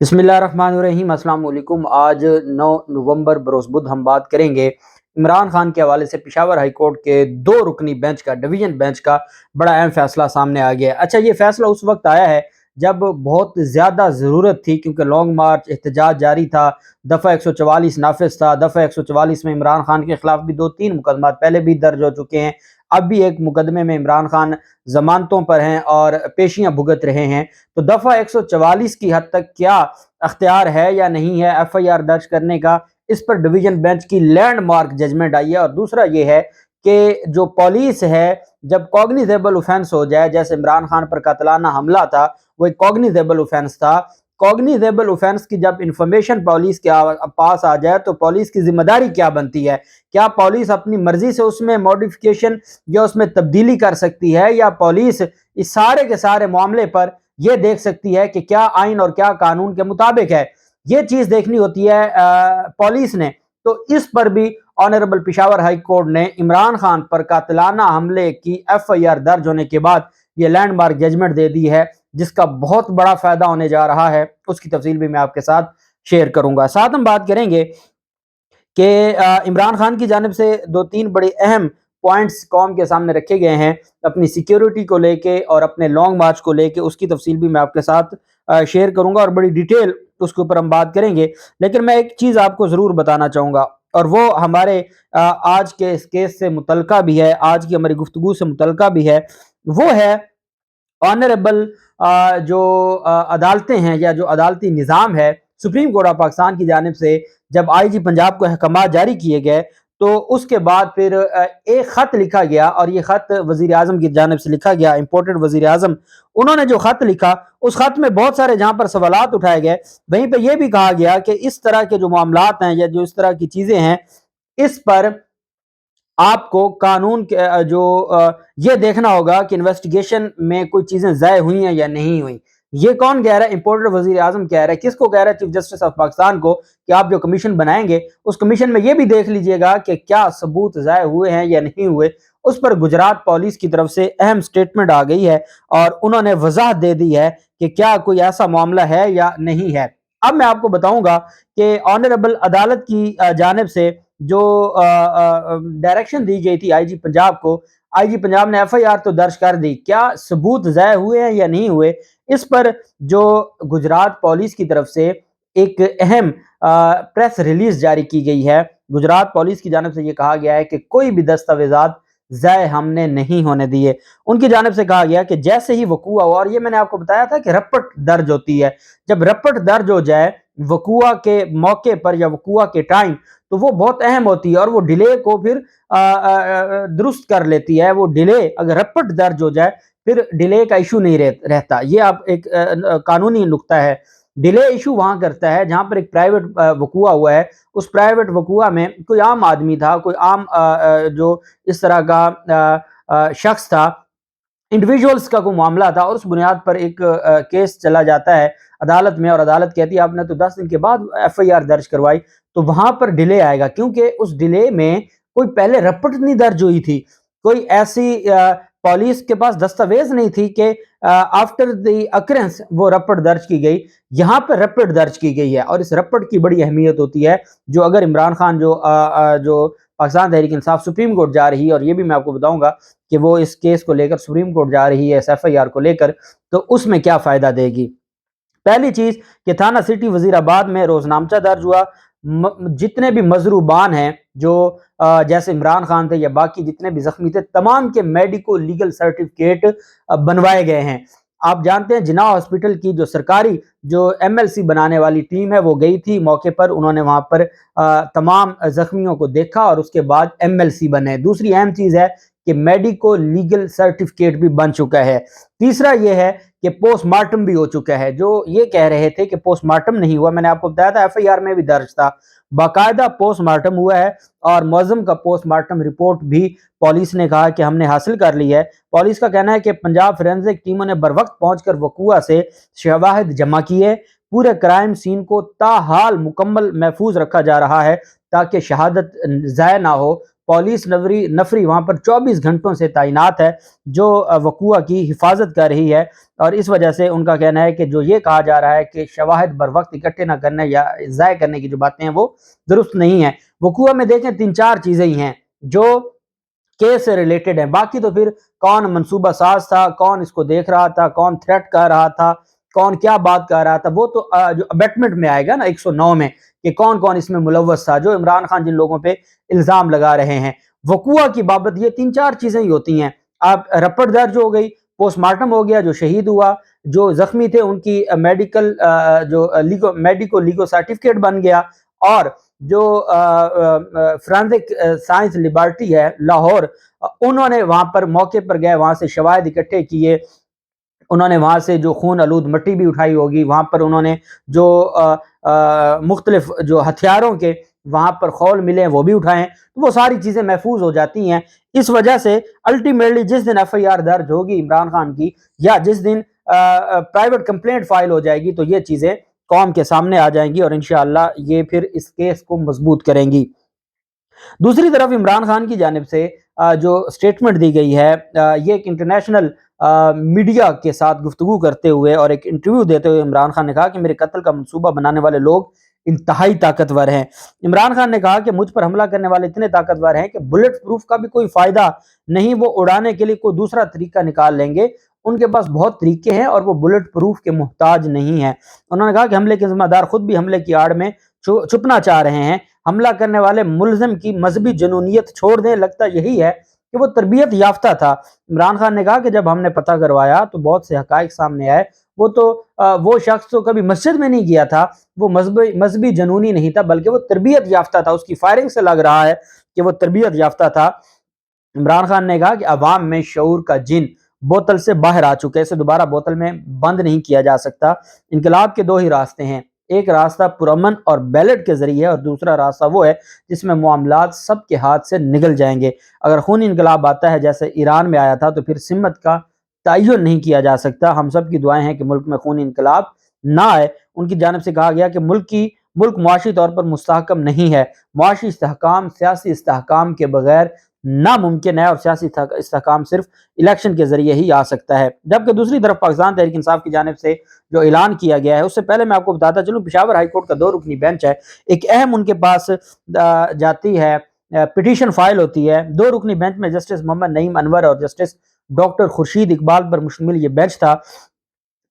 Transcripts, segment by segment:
बिस्मिल्लाहिर्रहमानिर्रहीम। अस्सलाम वालेकुम। आज 9 नवंबर बरोज़ बुध हम बात करेंगे इमरान खान के हवाले से पेशावर हाई कोर्ट के 2 रुकनी बेंच का, डिवीजन बेंच का बड़ा अहम फैसला सामने आ गया है। अच्छा, ये फैसला उस वक्त आया है जब बहुत ज़्यादा ज़रूरत थी, क्योंकि लॉन्ग मार्च एहतजाज जारी था, दफ़ा 144 नाफिज था। दफ़ा 144 में इमरान खान के खिलाफ भी 2-3 मुकदमात पहले भी दर्ज हो चुके हैं। अब भी एक मुकदमे में इमरान खान जमानतों पर हैं और पेशियां भुगत रहे हैं। तो दफ़ा 144 की हद तक क्या अख्तियार है या नहीं है एफआईआर दर्ज करने का, इस पर डिवीजन बेंच की लैंडमार्क जजमेंट आई है। और दूसरा ये है कि जो पुलिस है, जब कॉग्निजेबल ऑफेंस हो जाए, जैसे इमरान खान पर कातलाना हमला था, वो एक कॉग्निजेबल ऑफेंस था। कॉग्निजेबल ऑफेंस की जब इंफॉर्मेशन पुलिस के पास आ जाए तो पुलिस की जिम्मेदारी क्या बनती है? क्या पुलिस अपनी मर्जी से उसमें मॉडिफिकेशन या उसमें तब्दीली कर सकती है, या पुलिस इस सारे के सारे मामले पर यह देख सकती है कि क्या आइन और क्या कानून के मुताबिक है? ये चीज देखनी होती है पुलिस ने। तो इस पर भी ऑनरेबल पेशावर हाई कोर्ट ने इमरान खान पर कातिलाना हमले की एफआईआर दर्ज होने के बाद ये लैंडमार्क जजमेंट दे दी है, जिसका बहुत बड़ा फायदा होने जा रहा है। उसकी तफसील भी मैं आपके साथ शेयर करूंगा। साथ हम बात करेंगे कि इमरान खान की जानिब से 2-3 बड़े अहम पॉइंट्स कौम के सामने रखे गए हैं अपनी सिक्योरिटी को लेके और अपने लॉन्ग मार्च को लेके। उसकी तफसील भी मैं आपके साथ शेयर करूंगा और बड़ी डिटेल उसके ऊपर हम बात करेंगे। लेकिन मैं एक चीज़ आपको ज़रूर बताना चाहूँगा, और वो हमारे आज के इस केस से मुतलका भी है, आज की हमारी गुफ्तगू से मुतलका भी है। वो है ऑनरेबल जो अदालतें हैं या जो अदालती निज़ाम है, सुप्रीम कोर्ट ऑफ पाकिस्तान की जानिब से जब आईजी पंजाब को अहकामात जारी किए गए, तो उसके बाद फिर एक ख़त लिखा गया, और ये ख़त वज़ीर आज़म की जानिब से लिखा गया, इम्पोर्टेड वज़ीर आज़म। उन्होंने जो ख़त लिखा, उस ख़त में बहुत सारे जहाँ पर सवालात उठाए गए, वहीं पे ये भी कहा गया कि इस तरह के जो मामलात हैं या जो इस तरह की चीज़ें हैं, इस पर आपको कानून के ये देखना होगा कि इन्वेस्टिगेशन में कोई चीजें ज़ाय हुई हैं या नहीं हुई। ये कौन कह रहा है? इंपोर्टेड वजीर आजम कह रहा है। किसको कह रहा है? चीफ जस्टिस ऑफ पाकिस्तान को, कि आप जो कमीशन बनाएंगे उस कमीशन में ये भी देख लीजिएगा कि क्या सबूत ज़ाय हुए हैं या नहीं हुए। उस पर गुजरात पुलिस की तरफ से अहम स्टेटमेंट आ गई है और उन्होंने वजाहत दे दी है कि क्या कोई ऐसा मामला है या नहीं है। अब मैं आपको बताऊंगा कि ऑनरेबल अदालत की जानिब से जो डायरेक्शन दी गई थी आईजी पंजाब को, आईजी पंजाब ने एफआईआर तो दर्ज कर दी, क्या सबूत ज़ाय हुए हैं या नहीं हुए, इस पर जो गुजरात पुलिस की तरफ से एक अहम प्रेस रिलीज जारी की गई है। गुजरात पुलिस की जानिब से ये कहा गया है कि कोई भी दस्तावेजात ज़ाय हमने नहीं होने दिए। उनकी जानिब से कहा गया कि जैसे ही वकूआ हुआ, और ये मैंने आपको बताया था कि रपट दर्ज होती है, जब रपट दर्ज हो जाए वकूआ के मौके पर या वकूआ के टाइम, तो वो बहुत अहम होती है और वो डिले को फिर दुरुस्त कर लेती है। वो डिले अगर रपट दर्ज हो जाए, फिर डिले का इशू नहीं रहता। ये आप एक कानूनी नुक्ता है। डिले इशू वहां करता है जहां पर एक प्राइवेट वकूआ हुआ है, उस प्राइवेट वकूआ में कोई आम आदमी था, कोई आम जो इस तरह का शख्स था, इंडिविजुअल्स का कोई मामला था, और उस बुनियाद पर एक केस चला जाता है अदालत में, और अदालत कहती है आपने तो 10 दिन के बाद एफआईआर दर्ज करवाई, तो वहां पर डिले आएगा, क्योंकि उस डिले में कोई पहले रपट नहीं दर्ज हुई थी। कोई ऐसी पुलिस के पास दस्तावेज नहीं थी कि आफ्टर द अकरेंस वो रपट दर्ज की गई। यहाँ पर रपट दर्ज की गई है, और इस रपट की बड़ी अहमियत होती है। जो अगर इमरान खान जो पाकिस्तान तहरीक इंसाफ सुप्रीम कोर्ट जा रही है, और ये भी मैं आपको बताऊंगा कि वो इस केस को लेकर सुप्रीम कोर्ट जा रही है, इस एफआईआर को लेकर, तो उसमें क्या फायदा देगी। पहली चीज कि थाना सिटी वजीराबाद में रोजनामचा दर्ज हुआ। जितने भी मजरूबान हैं, जो जैसे इमरान खान थे या बाकी जितने भी जख्मी थे, तमाम के मेडिको लीगल सर्टिफिकेट बनवाए गए हैं। आप जानते हैं जिना हॉस्पिटल की जो सरकारी जो एमएलसी बनाने वाली टीम है, वो गई थी मौके पर, उन्होंने वहां पर तमाम जख्मियों को देखा और उसके बाद एमएलसी बने। दूसरी अहम चीज है कि मेडिको लीगल सर्टिफिकेट भी बन चुका है। तीसरा यह है कि पोस्टमार्टम भी हो चुका है। जो ये कह रहे थे कि पोस्टमार्टम नहीं हुआ, मैंने आपको बताया था एफआईआर में भी दर्ज था, बाकायदा पोस्टमार्टम हुआ है, और मुअज्जम का पोस्टमार्टम रिपोर्ट भी पुलिस ने कहा कि हमने हासिल कर ली है। पुलिस का कहना है कि पंजाब फोरेंसिक टीमों ने बर वक्त पहुंचकर वकूआ से शवाहिद जमा किए। पूरे क्राइम सीन को ताहाल मुकम्मल महफूज रखा जा रहा है ताकि शहादत ज़ाय ना हो। پولیس نفری وہاں پر 24 گھنٹوں سے تعینات ہے جو وقوع کی حفاظت کر رہی ہے، اور اس وجہ سے ان کا کہنا ہے کہ جو یہ کہا جا رہا ہے کہ شواہد بر وقت اکٹھے نہ کرنے یا ضائع کرنے کی جو باتیں ہیں وہ درست نہیں ہیں۔ وقوع میں دیکھیں 3-4 چیزیں ہی ہیں جو کیس سے ریلیٹڈ ہیں، باقی تو پھر کون منصوبہ ساز تھا، کون اس کو دیکھ رہا تھا، کون تھریٹ کر رہا تھا، کون کیا بات کر رہا تھا، وہ تو جو ابیٹمنٹ میں آئے گا نا 109 میں کہ کون کون اس میں ملوث تھا، جو عمران خان جن لوگوں پہ الزام لگا رہے ہیں۔ وقوع کی بابت یہ 3-4 چیزیں ہی ہوتی ہیں، آپ رپٹ درج ہو گئی، پوسٹ مارٹم ہو گیا، جو شہید ہوا، جو زخمی تھے ان کی میڈیکل جو میڈیکو لیگو سرٹیفکیٹ بن گیا، اور جو فرانزک سائنس لیبارٹی ہے لاہور، انہوں نے وہاں پر موقع پر گئے، وہاں سے شواہد اکٹھے کیے، انہوں نے وہاں سے جو خون آلود مٹی بھی اٹھائی ہوگی، وہاں پر انہوں نے جو مختلف جو ہتھیاروں کے وہاں پر خول ملے ہیں وہ بھی اٹھائے ہیں، تو وہ ساری چیزیں محفوظ ہو جاتی ہیں۔ اس وجہ سے الٹیمیٹلی جس دن ایف آئی آر درج ہوگی عمران خان کی، یا جس دن پرائیویٹ کمپلینٹ فائل ہو جائے گی، تو یہ چیزیں قوم کے سامنے آ جائیں گی اور انشاءاللہ یہ پھر اس کیس کو مضبوط کریں گی۔ دوسری طرف عمران خان کی جانب سے جو سٹیٹمنٹ دی گئی ہے، یہ ایک انٹرنیشنل میڈیا کے ساتھ گفتگو کرتے ہوئے اور ایک انٹرویو دیتے ہوئے عمران خان نے کہا کہ میرے قتل کا منصوبہ بنانے والے لوگ انتہائی طاقتور ہیں۔ عمران خان نے کہا کہ مجھ پر حملہ کرنے والے اتنے طاقتور ہیں کہ بلٹ پروف کا بھی کوئی فائدہ نہیں، وہ اڑانے کے لیے کوئی دوسرا طریقہ نکال لیں گے، ان کے پاس بہت طریقے ہیں اور وہ بلٹ پروف کے محتاج نہیں ہیں۔ انہوں نے کہا کہ حملے کے ذمہ دار خود بھی حملے کی آڑ میں چھپنا چاہ رہے ہیں، حملہ کرنے والے ملزم کی مذہبی جنونیت چھوڑ دیں، لگتا یہی ہے کہ وہ تربیت یافتہ تھا۔ عمران خان نے کہا کہ جب ہم نے پتہ کروایا تو بہت سے حقائق سامنے آئے، وہ شخص تو کبھی مسجد میں نہیں گیا تھا، وہ مذہبی جنونی نہیں تھا، بلکہ وہ تربیت یافتہ تھا، اس کی فائرنگ سے لگ رہا ہے کہ وہ تربیت یافتہ تھا۔ عمران خان نے کہا کہ عوام میں شعور کا جن بوتل سے باہر آ چکے، اسے دوبارہ بوتل میں بند نہیں کیا جا سکتا۔ انقلاب کے دو ہی راستے ہیں، ایک راستہ پرامن اور بیلٹ کے ذریعے ہے، اور دوسرا راستہ وہ ہے جس میں معاملات سب کے ہاتھ سے نگل جائیں گے۔ اگر خونی انقلاب آتا ہے جیسے ایران میں آیا تھا تو پھر سمت کا تعین نہیں کیا جا سکتا۔ ہم سب کی دعائیں ہیں کہ ملک میں خونی انقلاب نہ آئے۔ ان کی جانب سے کہا گیا کہ ملک معاشی طور پر مستحکم نہیں ہے، معاشی استحکام سیاسی استحکام کے بغیر ناممکن ہے، اور سیاسی استحکام صرف الیکشن کے ذریعے ہی آ سکتا ہے۔ جبکہ دوسری طرف پاکستان تحریک انصاف کی جانب سے جو اعلان کیا گیا ہے، اس سے پہلے میں آپ کو بتاتا چلوں، پشاور ہائی کورٹ کا 2 رکنی بینچ ہے، ایک اہم ان کے پاس جاتی ہے پٹیشن فائل ہوتی ہے۔ 2 رکنی بینچ میں جسٹس محمد نعیم انور اور جسٹس ڈاکٹر خورشید اقبال پر مشتمل یہ بینچ تھا۔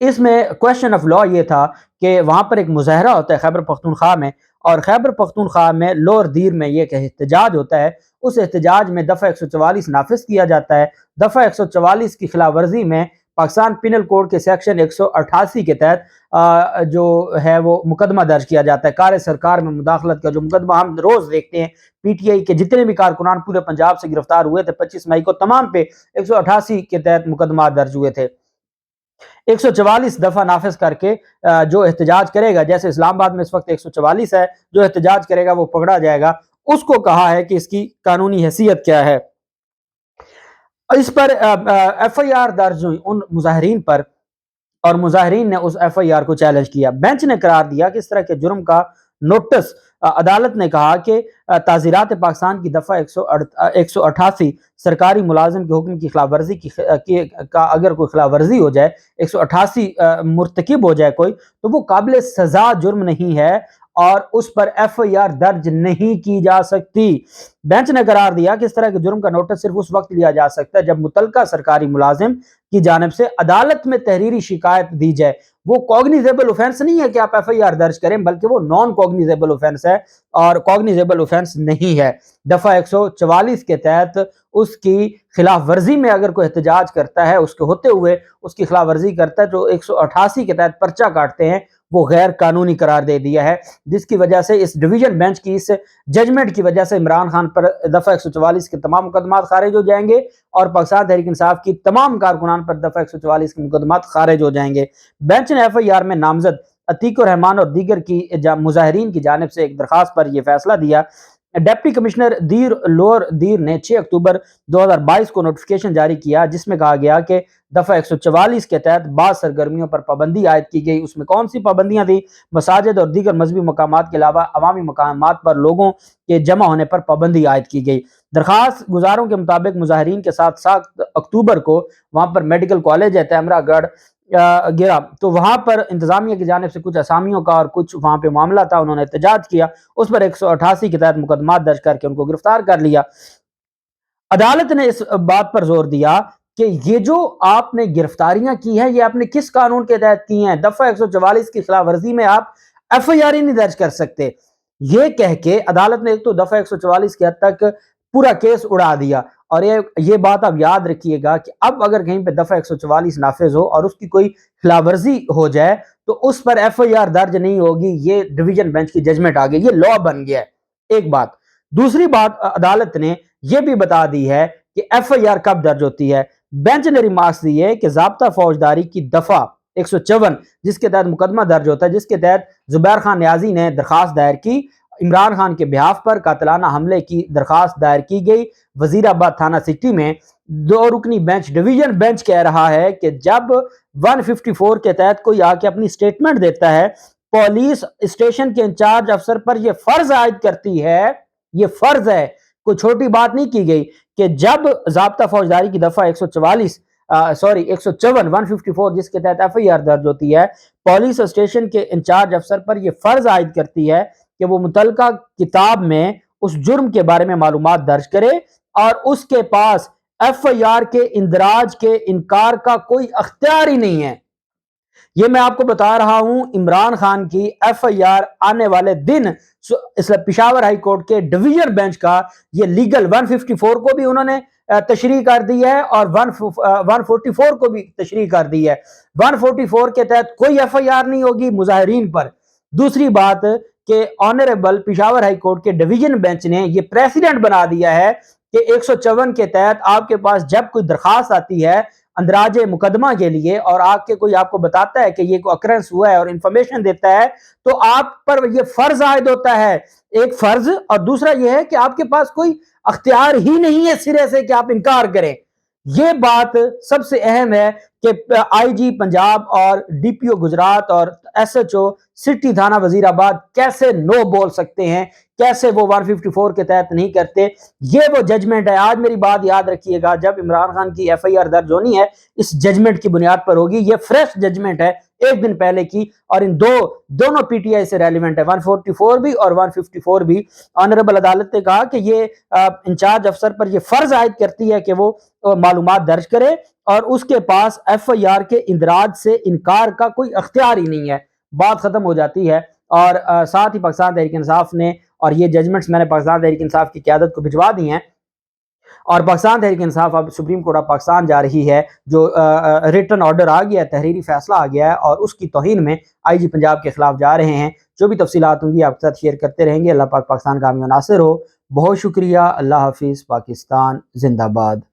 اس میں کویسچن آف لا یہ تھا کہ وہاں پر ایک مظاہرہ ہوتا ہے خیبر پختونخوا میں، اور خیبر پختونخوا میں لور دیر میں یہ کہ احتجاج ہوتا ہے، اس احتجاج میں دفعہ 144 نافذ کیا جاتا ہے۔ دفعہ 144 کی خلاف ورزی میں پاکستان پینل کوڈ کے سیکشن 188 کے تحت جو ہے وہ مقدمہ درج کیا جاتا ہے، کار سرکار میں مداخلت کا جو مقدمہ ہم روز دیکھتے ہیں۔ پی ٹی آئی کے جتنے بھی کارکنان پورے پنجاب سے گرفتار ہوئے تھے 25 مئی کو، تمام پہ 188 کے تحت مقدمات درج ہوئے تھے۔ 144 دفعہ نافذ کر کے جو احتجاج کرے گا، جیسے اسلام آباد میں اس وقت 144 ہے، جو احتجاج کرے گا وہ پکڑا جائے گا۔ اس کو کہا ہے کہ اس کی قانونی حیثیت کیا ہے۔ اس پر ایف آئی آر درج ہوئی ان مظاہرین پر، اور مظاہرین نے اس ایف آئی آر کو چیلنج کیا۔ بینچ نے قرار دیا کہ اس طرح کے جرم کا نوٹس، عدالت نے کہا کہ تعزیرات پاکستان کی دفعہ 188 سرکاری ملازم کے حکم کی خلاف ورزی کا اگر کوئی خلاف ورزی ہو جائے، 188 مرتکب ہو جائے کوئی، تو وہ قابل سزا جرم نہیں ہے اور اس پر ایف آئی آر درج نہیں کی جا سکتی۔ بینچ نے قرار دیا کہ اس طرح کے جرم کا نوٹس صرف اس وقت لیا جا سکتا ہے جب متعلقہ سرکاری ملازم کی جانب سے عدالت میں تحریری شکایت دی جائے۔ وہ کوگنیزیبل اوفینس نہیں ہے کہ آپ ایف آئی آر درج کریں، بلکہ وہ نان کوگنیزیبل اوفینس ہے، اور کوگنیزیبل اوفینس نہیں ہے۔ دفعہ 144 کے تحت اس کی خلاف ورزی میں اگر کوئی احتجاج کرتا ہے، اس کے ہوتے ہوئے اس کی خلاف ورزی کرتا ہے، جو 188 کے تحت پرچہ کاٹتے ہیں، وہ غیر قانونی قرار دے دیا ہے، جس کی وجہ سے اس ڈویژن بینچ کی اس ججمنٹ کی وجہ سے عمران خان پر دفعہ 144 کے تمام مقدمات خارج ہو جائیں گے، اور پاکستان تحریک انصاف کی تمام کارکنان پر دفعہ 144 کے مقدمات خارج ہو جائیں گے۔ بینچ نے ایف آئی آر میں نامزد عتیق الرحمان اور دیگر کی مظاہرین کی جانب سے ایک درخواست پر یہ فیصلہ دیا डिप्टी कमिश्नर दीर लोअर दीर ने 6 अक्टूबर 2022 को नोटिफिकेशन जारी किया जिसमें कहा गया कि दफ़ा 144 के तहत बाद सरगर्मियों पर पाबंदी आयद की गई। उसमें कौन सी पाबंदियां थी? मसाजिद और दीगर मजहबी मकामात के अलावा अवामी मकामात पर लोगों के जमा होने पर पाबंदी आयद की गई। दरखास्त गुजारों के मुताबिक मुजाहिरीन के साथ 7 अक्टूबर को वहाँ पर मेडिकल कॉलेज है तैमरागढ़ गिरा, तो वहाँ पर इंतजामिया की जानिब से कुछ असामियों का और कुछ वहाँ पे मामला था, उन्होंने एहतजाज किया, उस पर 188 के तहत मुकदमा दर्ज करके उनको गिरफ्तार कर लिया। अदालत ने इस बात पर जोर दिया कि ये जो आपने गिरफ्तारियां की हैं ये आपने किस कानून के तहत की हैं? दफा 144 की खिलाफ वर्जी में आप एफआईआर ही नहीं दर्ज कर सकते। ये कह के अदालत ने एक तो दफा 144 की हद तक पूरा केस उड़ा दिया। और ये बात आप याद रखिएगा कि अब अगर कहीं पे दफा 144 नाफिज हो और उसकी कोई खिलाफवर्जी हो जाए तो उस पर एफआईआर दर्ज नहीं होगी। ये डिवीजन बेंच की जजमेंट आ गई, ये लॉ बन गया है। एक बात। दूसरी बात, अदालत ने यह भी बता दी है कि एफआईआर कब दर्ज होती है। बेंच ने रिमार्क्स दिए कि ज़ाब्ता फौजदारी की दफा 154 जिसके तहत मुकदमा दर्ज होता है, जिसके तहत जुबैर खान न्याजी ने दरखास्त दायर की, इमरान खान के बिहाफ पर कातिलाना हमले की दरखास्त दायर की गई। वजीराबाद थाना सिटी में 2 रुकनी बेंच डिवीजन बेंच कह रहा है कि जब 154 के तहत कोई आके अपनी स्टेटमेंट देता है, पुलिस स्टेशन के इंचार्ज अफसर पर यह फर्ज आयद करती है, ये फर्ज है, कोई छोटी बात नहीं की गई, कि जब ज़ाब्ता फौजदारी की दफा 154 154 जिसके तहत एफआईआर दर्ज होती है, पुलिस स्टेशन के इंचार्ज अफसर पर यह फर्ज आयद करती है कि वो मुतलका किताब में उस जुर्म के बारे में मालूमात दर्ज करे और उसके पास एफआईआर के इंदराज के इनकार का कोई अख्तियार ही नहीं है। ये मैं आपको बता रहा हूं, इमरान खान की एफआईआर आने वाले दिन पेशावर हाई कोर्ट के डिवीजन बेंच का ये लीगल 154 को भी उन्होंने तशरीह कर दी है और 144 को भी तशरीह कर दी है। 144 के तहत कोई एफआईआर नहीं होगी मुजाहिरीन पर। दूसरी बात कि ऑनरेबल पेशावर हाई कोर्ट के डिवीजन बेंच ने ये प्रेसिडेंट बना दिया है कि 154 के तहत आपके पास जब कोई दरखास्त आती है अंदराजे मुकदमा के लिए और आके कोई आपको बताता है कि ये कोई अकरेंस हुआ है और इंफॉर्मेशन देता है, तो आप पर ये फर्ज आयद होता है, एक फर्ज, और दूसरा ये है कि आपके पास कोई अख्तियार ही नहीं है सिरे से कि आप इनकार करें। ये बात सबसे अहम है कि आईजी पंजाब और डीपीओ गुजरात और एसएचओ सिटी थाना वजीराबाद कैसे नो बोल सकते हैं, कैसे वो 154 के तहत नहीं करते। ये वो जजमेंट है। आज मेरी बात याद रखिएगा, जब इमरान खान की एफआईआर दर्ज होनी है इस जजमेंट की बुनियाद पर होगी। ये फ्रेश जजमेंट है, एक दिन पहले की, और इन दोनों पीटीआई से रेलिवेंट है, 144 भी और 154 भी। ऑनरेबल अदालत ने कहा कि ये इंचार्ज अफसर पर ये फर्ज आयद करती है कि वो मालूमात दर्ज करे और उसके पास एफआईआर के इंदराज से इनकार का कोई अख्तियार ही नहीं है। बात खत्म हो जाती है। और साथ ही पाकिस्तान तहरीक इंसाफ ने, और ये जजमेंट्स मैंने पाकिस्तान तहरीक इंसाफ की क़यादत को भिजवा दी हैं, और पाकिस्तान तहरीक इंसाफ अब सुप्रीम कोर्ट ऑफ पाकिस्तान जा रही है। जो रिटन ऑर्डर आ गया है, तहरीरी फैसला आ गया है और उसकी तौहीन में आईजी पंजाब के खिलाफ जा रहे हैं। जो भी तफसीलात होंगी आपके साथ शेयर करते रहेंगे। अल्लाह पाक पाकिस्तान का हामी व नासिर हो। बहुत शुक्रिया। अल्लाह हाफिज़। पाकिस्तान जिंदाबाद।